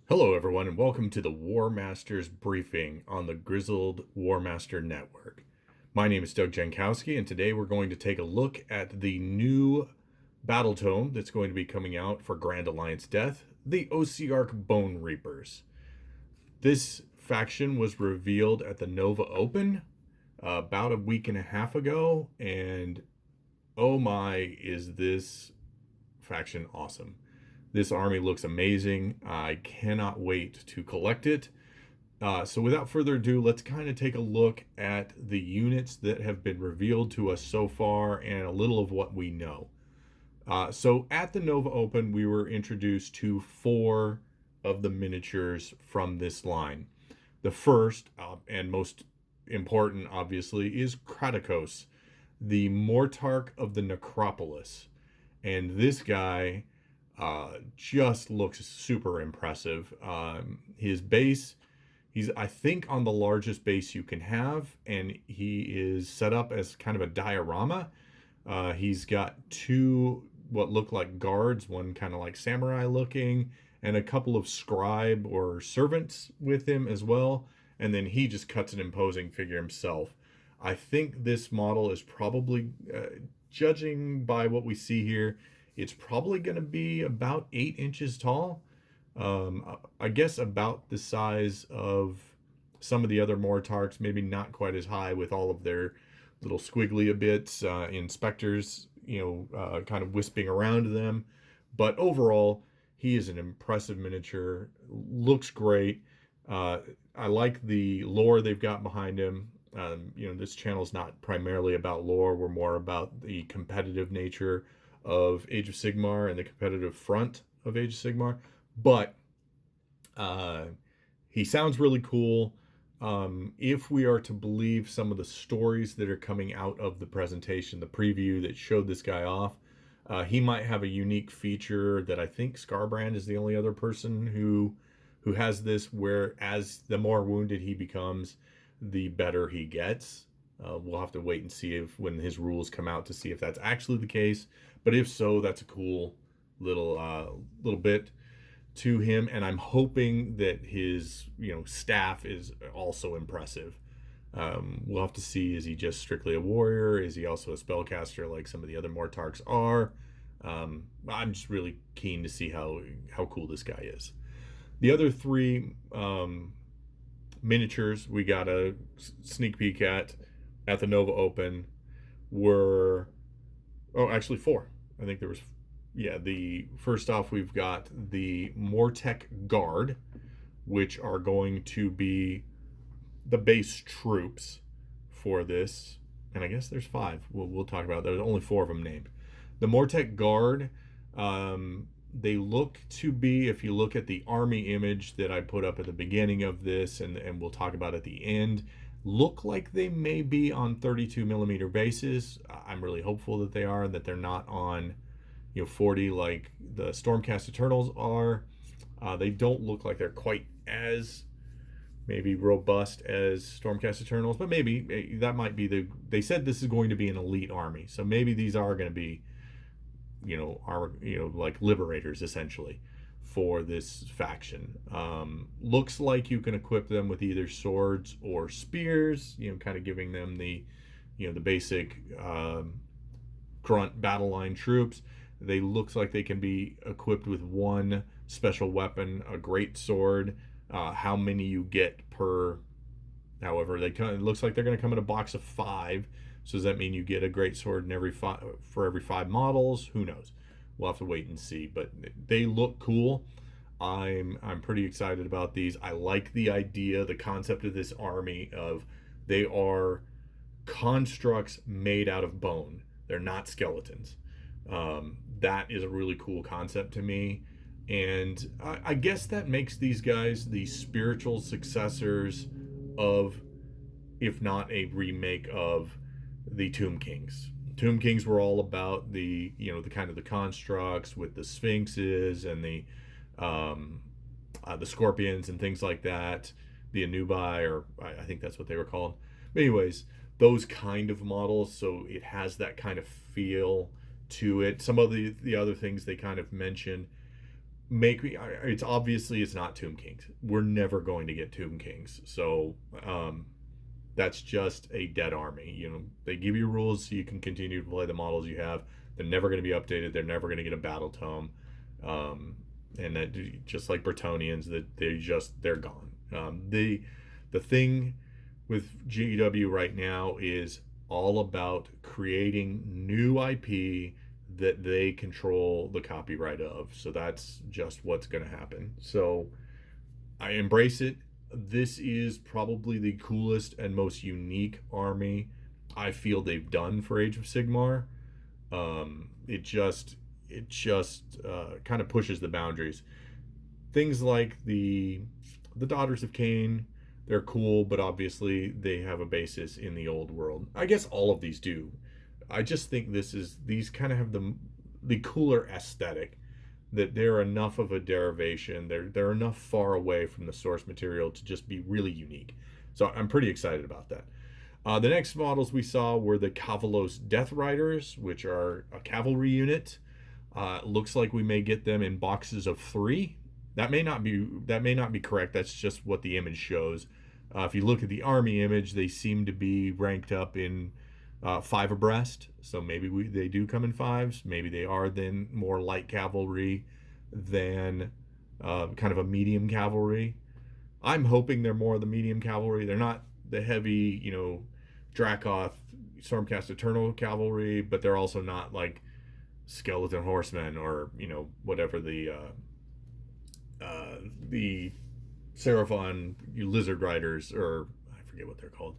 Hello, everyone, and welcome to the Warmaster's briefing on the Grizzled Warmaster Network. My name is Doug Jankowski, and today we're going to take a look at the new battle tome that's going to be coming out for Grand Alliance Death, the Ossiarch Bonereapers. This faction was revealed at the Nova Open about a week and a half ago, and oh my, is this faction awesome! This army looks amazing. I cannot wait to collect it. So without further ado, let's kind of take a look at the units that have been revealed to us so far and a little of what we know. So at the Nova Open, we were introduced to 4 of the miniatures from this line. The first and most important, obviously, is Kratikos, the Mortarch of the Necropolis. And this guy just looks super impressive. His base, he's, I think, on the largest base you can have, and he is set up as kind of a diorama. He's got 2 what look like guards, one kind of like samurai looking, and a couple of scribe or servants with him as well. And then he just cuts an imposing figure himself. I think this model is probably, judging by what we see here, it's probably going to be about 8 inches tall. I guess about the size of some of the other Mortarchs, maybe not quite as high with all of their little squiggly bits, inspectors, kind of wisping around them. But overall, he is an impressive miniature. Looks great. I like the lore they've got behind him. This channel is not primarily about lore. We're more about the competitive nature of Age of Sigmar and the competitive front of Age of Sigmar. But he sounds really cool. If we are to believe some of the stories that are coming out of the presentation, the preview that showed this guy off, he might have a unique feature that I think Scarbrand is the only other person who has this, where as the more wounded he becomes, the better he gets. We'll have to wait and see if when his rules come out to see if that's actually the case. But if so, that's a cool little bit to him, and I'm hoping that his staff is also impressive. We'll have to see. Is he just strictly a warrior? Is he also a spellcaster like some of the other Mortarchs are? I'm just really keen to see how cool this guy is. The other 3 miniatures we got a sneak peek at the Nova Open were, actually 4. I think there was, the first off, we've got the Mortek Guard, which are going to be the base troops for this. And I guess there's 5. We'll talk about. There's only 4 of them named. The Mortek Guard, they look to be, if you look at the army image that I put up at the beginning of this, and we'll talk about at the end, look like they may be on 32 millimeter bases. I'm really hopeful that they are, that they're not on 40 like the Stormcast Eternals are. They don't look like they're quite as maybe robust as Stormcast Eternals, but maybe that might be they said this is going to be an elite army, so maybe these are going to be like liberators essentially for this faction. Looks like you can equip them with either swords or spears, kind of giving them the basic grunt battle line troops. They looks like they can be equipped with 1 special weapon, a great sword. How many you get per, however, it looks like they're going to come in a box of 5. So does that mean you get a great sword for every 5 models? Who knows? We'll have to wait and see. But they look cool. I'm pretty excited about these. I like the idea, the concept of this army of they are constructs made out of bone. They're not skeletons. That is a really cool concept to me. And I guess that makes these guys the spiritual successors of, if not a remake of, the Tomb Kings. Tomb Kings were all about the kind of the constructs with the sphinxes and the scorpions and things like that, the Anubai, or I think that's what they were called. But anyways, those kind of models, so it has that kind of feel to it. Some of the other things they kind of mentioned it's obviously it's not Tomb Kings. We're never going to get Tomb Kings. So that's just a dead army. You know, they give you rules so you can continue to play the models you have. They're never going to be updated. They're never going to get a battle tome. And that, just like Bretonnians, that they're gone. The thing with GW right now is all about creating new IP that they control the copyright of. So that's just what's going to happen. So I embrace it. This is probably the coolest and most unique army I feel they've done for Age of Sigmar. It just kind of pushes the boundaries. Things like the Daughters of Cain, they're cool, but obviously they have a basis in the old world. I guess all of these do. I just think these kind of have the cooler aesthetic, that they're enough of a derivation. They're enough far away from the source material to just be really unique. So I'm pretty excited about that. The next models we saw were the Cavalos Death Riders, which are a cavalry unit. Looks like we may get them in boxes of 3. That may not be correct. That's just what the image shows. If you look at the army image, they seem to be ranked up in 5 abreast. So maybe they do come in 5s. Maybe they are then more light cavalry than kind of a medium cavalry. I'm hoping they're more the medium cavalry. They're not the heavy, Dracoth, Stormcast Eternal cavalry, but they're also not like skeleton horsemen or whatever the Seraphon lizard riders, or I forget what they're called.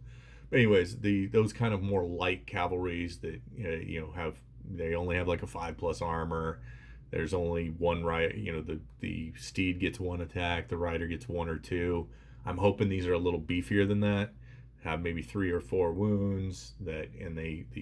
But anyways, those kind of more light cavalries that they only have like a 5+ armor. There's only one the steed gets 1 attack, the rider gets 1 or 2. I'm hoping these are a little beefier than that. Have maybe 3 or 4 wounds the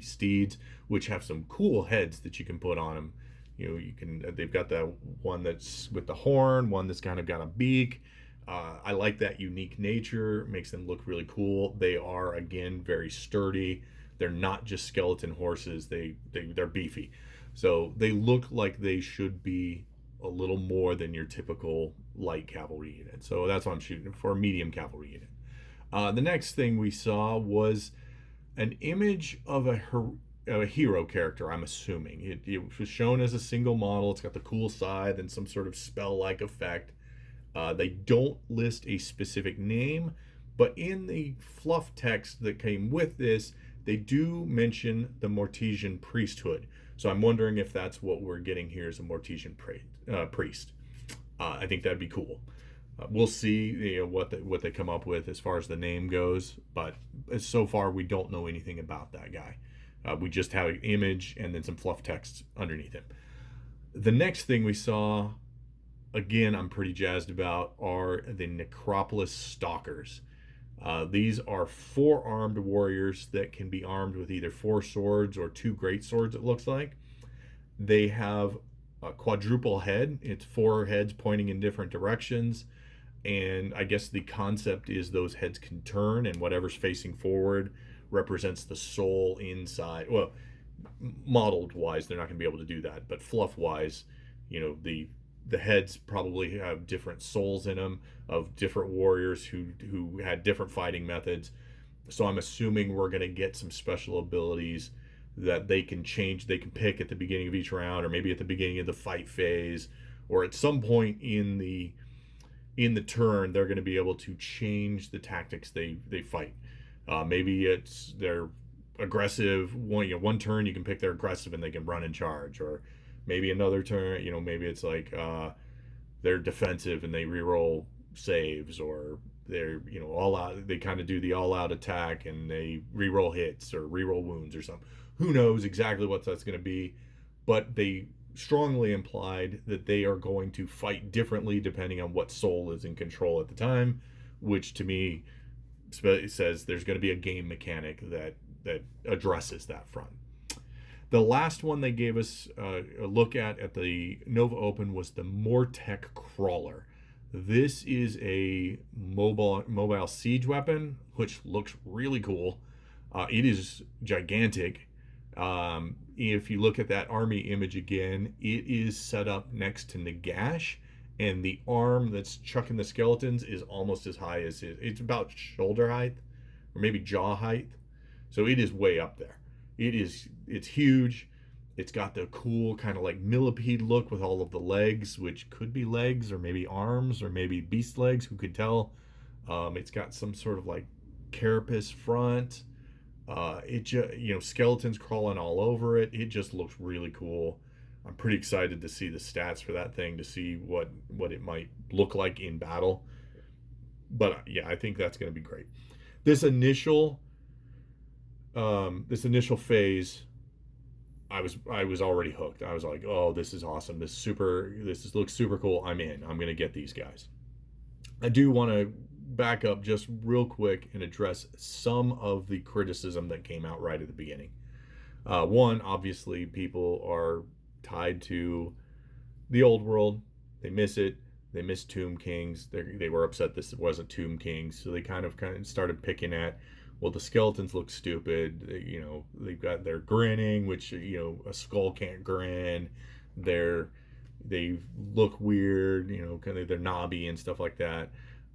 steeds, which have some cool heads that you can put on them. They've got that one that's with the horn, one that's kind of got a beak. I like that unique nature. Makes them look really cool. They are, again, very sturdy. They're not just skeleton horses. They're beefy. So they look like they should be a little more than your typical light cavalry unit. So that's what I'm shooting for, a medium cavalry unit. The next thing we saw was an image of a hero character, I'm assuming. It was shown as a single model. It's got the cool scythe and some sort of spell-like effect. They don't list a specific name, but in the fluff text that came with this, they do mention the Mortesian priesthood. So I'm wondering if that's what we're getting here, is a Mortesian priest. I think that'd be cool. We'll see what they come up with as far as the name goes, but so far we don't know anything about that guy. We just have an image and then some fluff text underneath him. The next thing we saw, again, I'm pretty jazzed about, are the Necropolis Stalkers. These are 4 armed warriors that can be armed with either 4 swords or 2 great swords, it looks like. They have a quadruple head. It's 4 heads pointing in different directions. And I guess the concept is those heads can turn, and whatever's facing forward represents the soul inside. Well, modeled wise, they're not going to be able to do that, but fluff wise, the heads probably have different souls in them of different warriors who had different fighting methods. So I'm assuming we're going to get some special abilities that they can change. They can pick at the beginning of each round, or maybe at the beginning of the fight phase, or at some point in the turn, they're going to be able to change the tactics they fight. Maybe it's they're aggressive. One turn you can pick they're aggressive and they can run and charge, or maybe another turn, maybe it's like they're defensive and they reroll saves, or they're all out. They kind of do the all out attack and they reroll hits or reroll wounds or something. Who knows exactly what that's going to be, but they strongly implied that they are going to fight differently depending on what soul is in control at the time, which to me says there's going to be a game mechanic that addresses that front. The last one they gave us a look at the Nova Open was the Mortek Crawler. This is a mobile siege weapon, which looks really cool. It is gigantic. If you look at that army image again, it is set up next to Nagash, and the arm that's chucking the skeletons is almost as high as his. It's about shoulder height, or maybe jaw height. So it is way up there. It's huge. It's got the cool kind of like millipede look with all of the legs, which could be legs or maybe arms or maybe beast legs. Who could tell? It's got some sort of like carapace front. Skeletons crawling all over it. It just looks really cool. I'm pretty excited to see the stats for that thing, to see what it might look like in battle. But yeah, I think that's going to be great. This initial phase, I was already hooked. I was like, oh, this is awesome. Looks super cool. I'm in. I'm going to get these guys. I do want to back up just real quick and address some of the criticism that came out right at the beginning. One, obviously, people are tied to the old world. They miss it. They miss Tomb Kings. They were upset this wasn't Tomb Kings, so they kind of started picking at, well, the skeletons look stupid. They're grinning, which a skull can't grin. They look weird. They're knobby and stuff like that.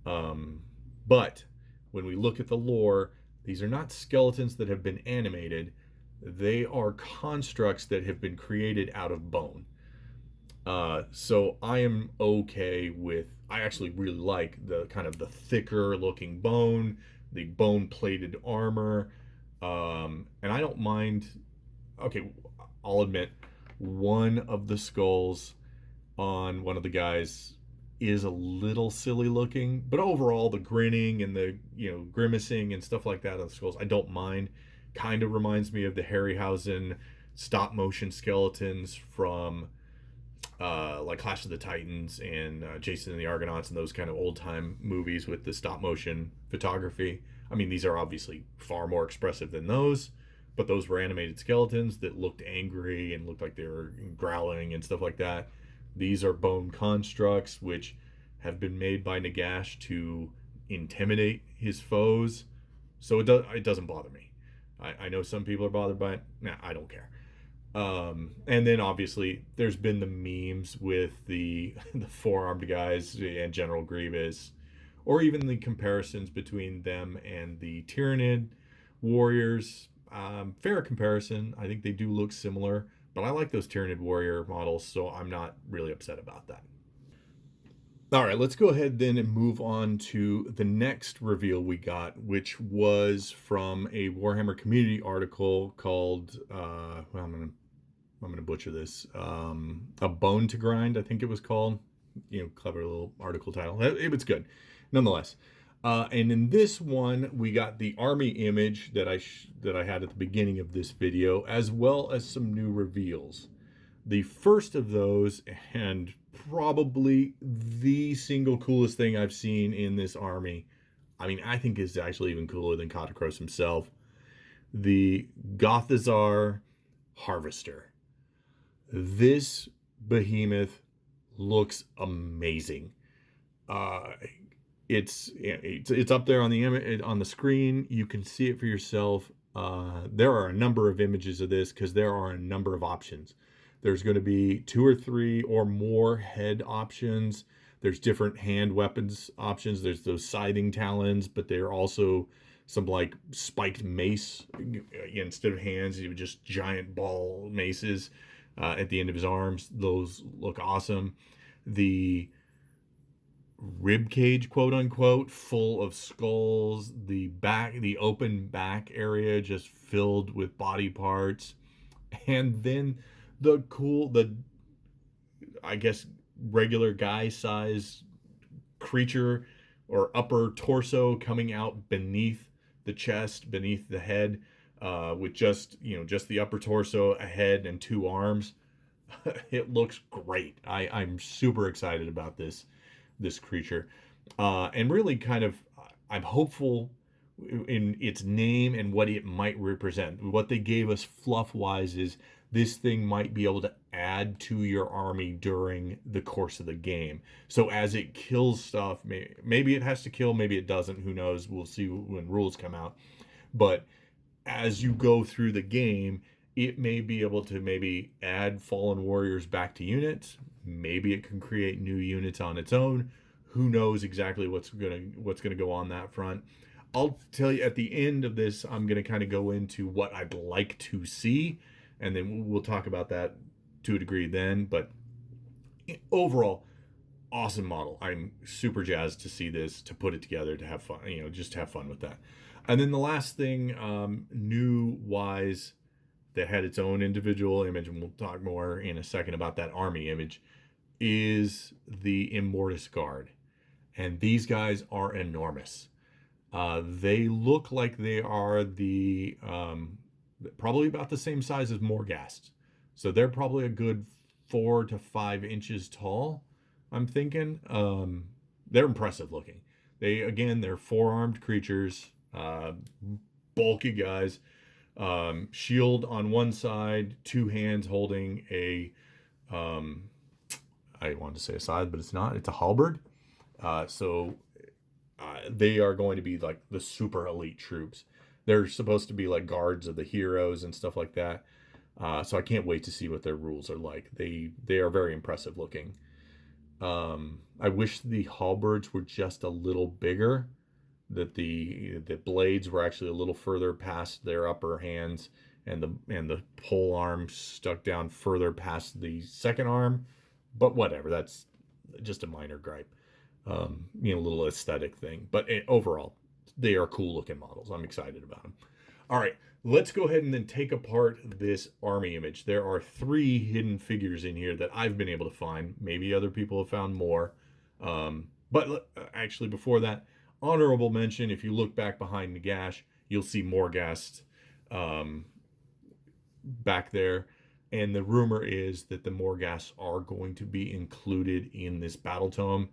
But when we look at the lore, these are not skeletons that have been animated. They are constructs that have been created out of bone. So I am okay with, I actually really like the kind of the thicker looking bone, the bone plated armor. And I don't mind, okay, I'll admit, one of the skulls on one of the guys is a little silly looking, but overall the grinning and the grimacing and stuff like that on the skulls, I don't mind. Kind of reminds me of the Harryhausen stop motion skeletons from like Clash of the Titans and Jason and the Argonauts and those kind of old time movies with the stop motion photography. I mean, these are obviously far more expressive than those, but those were animated skeletons that looked angry and looked like they were growling and stuff like that. These are bone constructs which have been made by Nagash to intimidate his foes. So it doesn't bother me. I know some people are bothered by it. Nah, I don't care. And then obviously there's been the memes with the four-armed guys and General Grievous, or even the comparisons between them and the Tyranid warriors. Fair comparison. I think they do look similar, but I like those Tyranid warrior models, so I'm not really upset about that. All right, let's go ahead then and move on to the next reveal we got, which was from a Warhammer community article called, I'm gonna butcher this, A Bone to Grind, I think it was called. Clever little article title. It was good, nonetheless. And in this one, we got the army image that I had at the beginning of this video, as well as some new reveals. The first of those, and probably the single coolest thing I've seen in this army, I mean, I think is actually even cooler than Katakros himself, the Gothazar Harvester. This behemoth looks amazing. It's up there on the screen. You can see it for yourself. There are a number of images of this because there are a number of options. There's going to be 2 or 3 or more head options. There's different hand weapons options. There's those scything talons, but there are also some like spiked mace. Instead of hands, you just giant ball maces at the end of his arms. Those look awesome. The rib cage, quote unquote, full of skulls. The open back area just filled with body parts. And then the I guess, regular guy size creature or upper torso coming out beneath the chest, beneath the head, with just the upper torso, a head, and 2 arms. It looks great. I'm super excited about this creature, and really kind of, I'm hopeful in its name and what it might represent. What they gave us fluff wise is this thing might be able to add to your army during the course of the game. So as it kills stuff, maybe it has to kill, maybe it doesn't, who knows, we'll see when rules come out. But as you go through the game It may be able to maybe add fallen warriors back to units. Maybe it can create new units on its own. Who knows exactly what's gonna go on that front. I'll tell you at the end of this, I'm gonna kind of go into what I'd like to see, and then we'll talk about that to a degree then. But overall, awesome model. I'm super jazzed to see this, to put it together, to have fun, just have fun with that. And then the last thing, new wise, that had its own individual image, and we'll talk more in a second about that army image, is the Mortek Guard. And these guys are enormous. They look like they are the probably about the same size as Morghast. So they're probably a good 4 to 5 inches tall, I'm thinking. They're impressive looking. They're 4-armed creatures, bulky guys. Shield on one side, 2 hands holding a, I wanted to say a scythe, but it's not. It's a halberd. They are going to be like the super elite troops. They're supposed to be like guards of the heroes and stuff like that. So I can't wait to see what their rules are like. They are very impressive looking. I wish the halberds were just a little bigger, that the blades were actually a little further past their upper hands, and the pole arm stuck down further past the second arm. But whatever, that's just a minor gripe. A little aesthetic thing. But overall, they are cool looking models. I'm excited about them. All right, let's go ahead and then take apart this army image. There are 3 hidden figures in here that I've been able to find. Maybe other people have found more. But actually, before that, honorable mention, if you look back behind Nagash, you'll see Morghast back there. And the rumor is that the Morghasts are going to be included in this battle tome.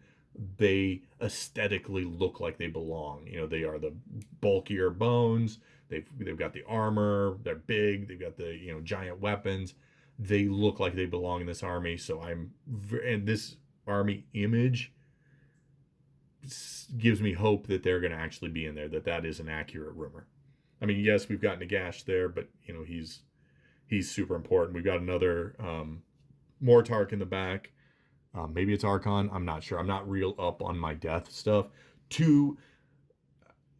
They aesthetically look like they belong. They are the bulkier bones. They've got the armor. They're big. They've got the giant weapons. They look like they belong in this army. So and this army image gives me hope that they're going to actually be in there. That is an accurate rumor. I mean, yes, we've got Nagash there, but he's super important. We've got another Mortarch in the back. Maybe it's Archon. I'm not sure. I'm not real up on my death stuff. To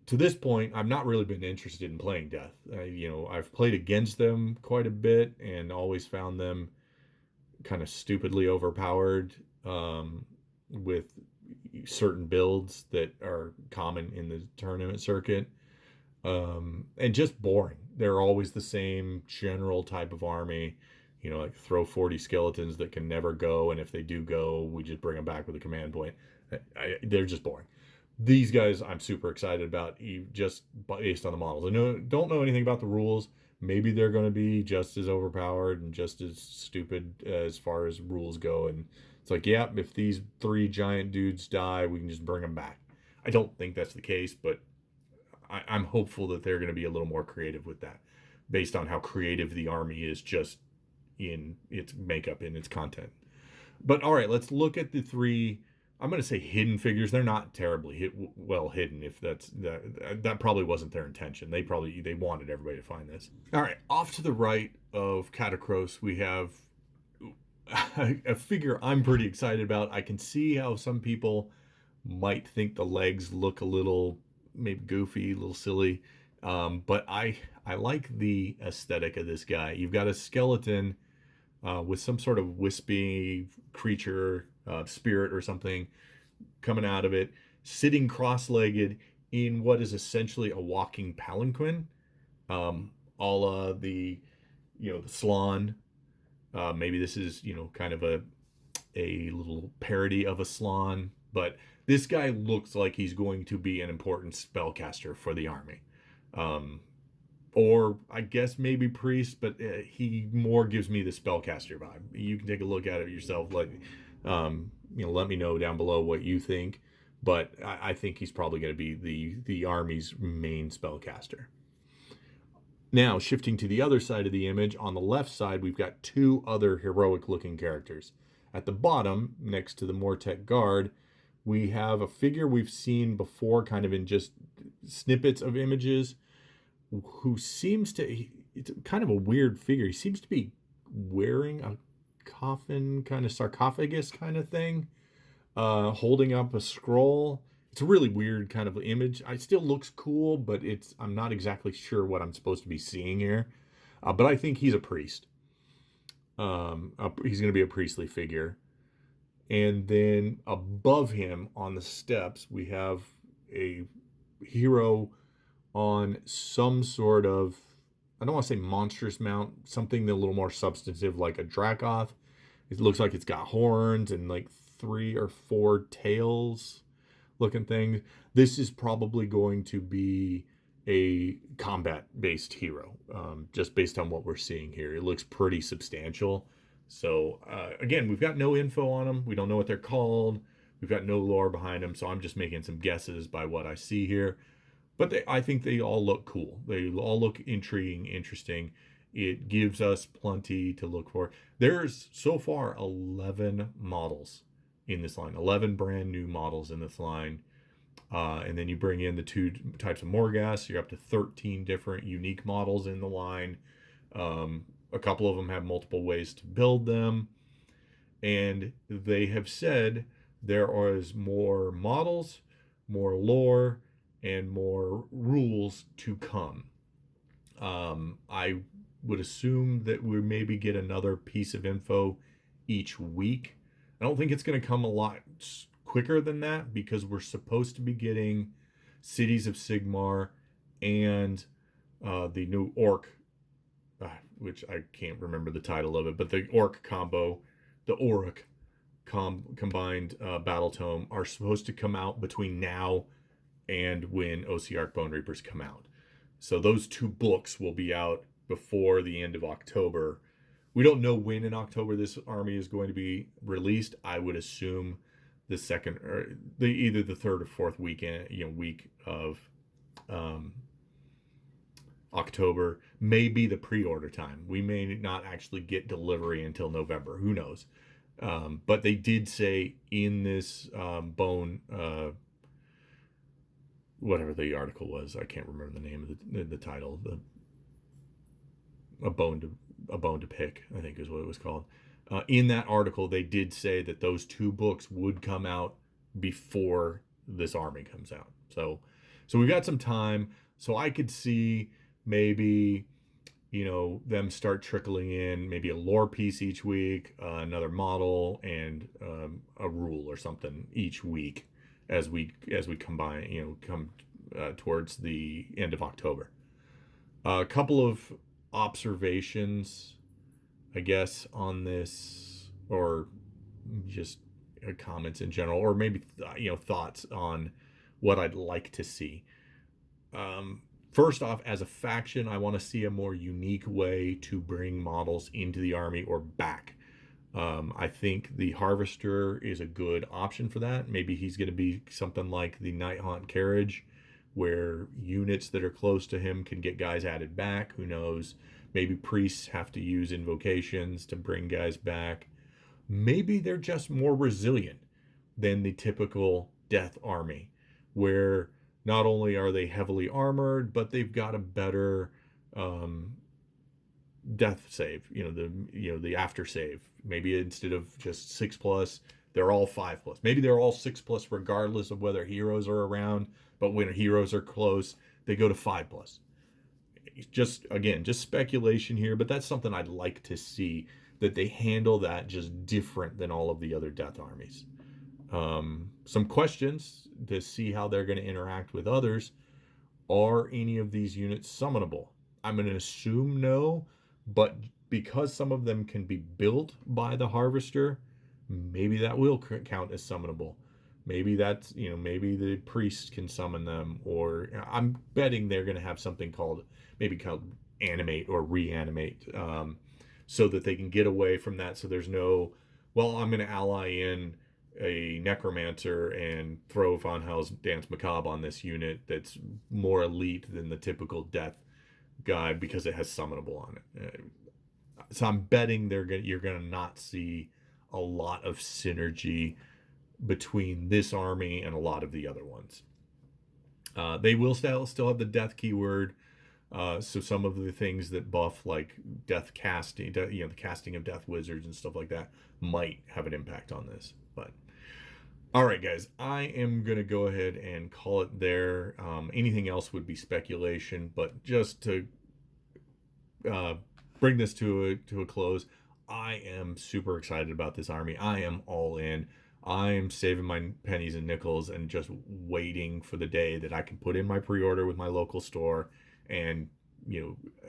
this point, I've not really been interested in playing death. I've played against them quite a bit and always found them kind of stupidly overpowered with certain builds that are common in the tournament circuit. And just boring. They're always the same general type of army. Like throw 40 skeletons that can never go, and if they do go, we just bring them back with a command point. They're just boring. These guys I'm super excited about, just based on the models. I don't know anything about the rules. Maybe they're going to be just as overpowered and just as stupid as far as rules go. And it's like, yeah, if these 3 giant dudes die, we can just bring them back. I don't think that's the case, but I'm hopeful that they're going to be a little more creative with that, based on how creative the army is just in its makeup, in its content. But all right, let's look at the 3, I'm going to say hidden figures. They're not terribly well hidden. If that probably wasn't their intention. They wanted everybody to find this. All right, off to the right of Catacross, we have a figure I'm pretty excited about. I can see how some people might think the legs look a little maybe goofy, a little silly, but I like the aesthetic of this guy. You've got a skeleton with some sort of wispy creature, spirit or something coming out of it, sitting cross-legged in what is essentially a walking palanquin, a la the Slan. Maybe this is kind of a little parody of a Slan, but this guy looks like he's going to be an important spellcaster for the army. Or I guess maybe priest, but he more gives me the spellcaster vibe. You can take a look at it yourself. Let me know down below what you think. But I think he's probably going to be the army's main spellcaster. Now, shifting to the other side of the image, on the left side, we've got 2 other heroic-looking characters. At the bottom, next to the Mortek Guard, we have a figure we've seen before, kind of in just snippets of images, who seems to, it's kind of a weird figure. He seems to be wearing a coffin, kind of sarcophagus kind of thing, holding up a scroll. It's a really weird kind of image. It still looks cool, but I'm not exactly sure what I'm supposed to be seeing here. But I think he's a priest. He's going to be a priestly figure. And then above him on the steps, we have a hero on some sort of, I don't want to say monstrous mount, something a little more substantive like a Dracoth. It looks like it's got horns and like 3 or 4 tails looking things. This is probably going to be a combat-based hero, just based on what we're seeing here. It looks pretty substantial. So, again, we've got no info on them. We don't know what they're called. We've got no lore behind them, so I'm just making some guesses by what I see here. But I think they all look cool. They all look intriguing, interesting. It gives us plenty to look for. There's so far 11 models in this line, 11 brand new models in this line. And then you bring in the 2 types of Morghast, you're up to 13 different unique models in the line. A couple of them have multiple ways to build them. And they have said there is more models, more lore, and more rules to come. I would assume that we maybe get another piece of info each week. I don't think it's going to come a lot quicker than that, because we're supposed to be getting Cities of Sigmar and the new Orc, which I can't remember the title of it, but the Orc combo, the Auric combined battle tome are supposed to come out between now and when Ossiarch Bonereapers come out. So those 2 books will be out before the end of October. We don't know when in October this army is going to be released. I would assume the second, or either the 3rd or 4th week of October may be the pre-order time. We may not actually get delivery until November. Who knows? But they did say in this bone, whatever the article was, I can't remember the name of the title. A bone to pick, I think is what it was called. In that article, they did say that those 2 books would come out before this army comes out. So we've got some time. So I could see maybe, them start trickling in maybe a lore piece each week, another model, and a rule or something each week as we combine, come towards the end of October. A couple of observations, I guess, on this, or just comments in general, or maybe thoughts on what I'd like to see. First off, as a faction, I want to see a more unique way to bring models into the army or back. I think the Harvester is a good option for that. Maybe he's going to be something like the Nighthaunt Carriage, where units that are close to him can get guys added back. Who knows? Maybe priests have to use invocations to bring guys back. Maybe they're just more resilient than the typical death army, where not only are they heavily armored, but they've got a better death save. The after save. Maybe instead of just 6+, they're all 5+. Maybe they're all 6+ regardless of whether heroes are around. But when heroes are close, they go to 5+. Just speculation here, but that's something I'd like to see, that they handle that just different than all of the other death armies. Some questions to see how they're going to interact with others. Are any of these units summonable? I'm going to assume no, but because some of them can be built by the Harvester, maybe that will count as summonable. Maybe that's, maybe the priest can summon them, or I'm betting they're going to have something called animate or reanimate, so that they can get away from that. So there's no, I'm going to ally in a necromancer and throw Von Hell's Dance Macabre on this unit that's more elite than the typical death guy because it has summonable on it. So I'm betting you're going to not see a lot of synergy between this army and a lot of the other ones. They will still have the death keyword. So some of the things that buff, like death casting, the casting of death wizards and stuff like that, might have an impact on this. But all right, guys, I am going to go ahead and call it there. Anything else would be speculation, but just to bring this to a close, I am super excited about this army. I am all in. I am saving my pennies and nickels and just waiting for the day that I can put in my pre-order with my local store and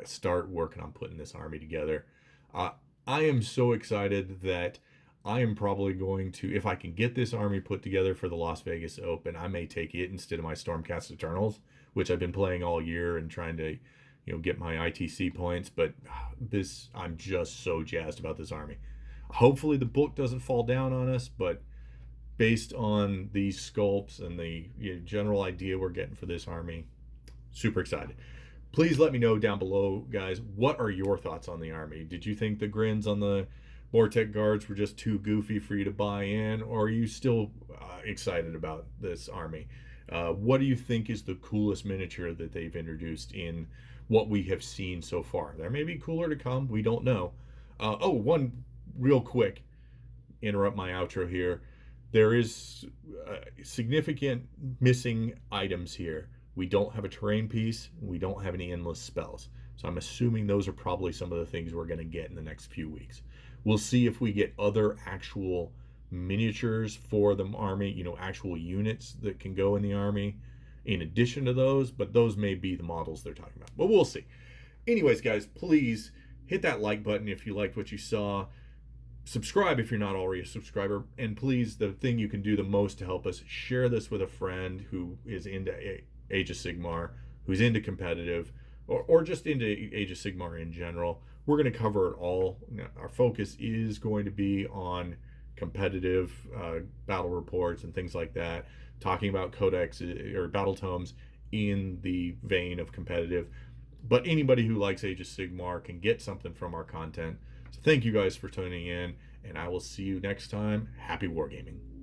start working on putting this army together. I am so excited that I am probably going to, if I can get this army put together for the Las Vegas Open, I may take it instead of my Stormcast Eternals, which I've been playing all year and trying to get my ITC points. But I'm just so jazzed about this army. Hopefully the book doesn't fall down on us, but based on these sculpts and the general idea we're getting for this army, super excited. Please let me know down below, guys, what are your thoughts on the army? Did you think the grins on the Mortek Guards were just too goofy for you to buy in, or are you still excited about this army? What do you think is the coolest miniature that they've introduced in what we have seen so far? There may be cooler to come. We don't know. One real quick, interrupt my outro here. There is significant missing items here. We don't have a terrain piece. We don't have any endless spells. So I'm assuming those are probably some of the things we're going to get in the next few weeks. We'll see if we get other actual miniatures for the army, actual units that can go in the army in addition to those, but those may be the models they're talking about. But we'll see. Anyways, guys, please hit that like button if you liked what you saw. Subscribe if you're not already a subscriber. And please, the thing you can do the most to help us, share this with a friend who is into Age of Sigmar, who's into competitive, or just into Age of Sigmar in general. We're going to cover it all. Our focus is going to be on competitive battle reports and things like that, talking about codex or battle tomes in the vein of competitive. But anybody who likes Age of Sigmar can get something from our content. So thank you guys for tuning in, and I will see you next time. Happy wargaming.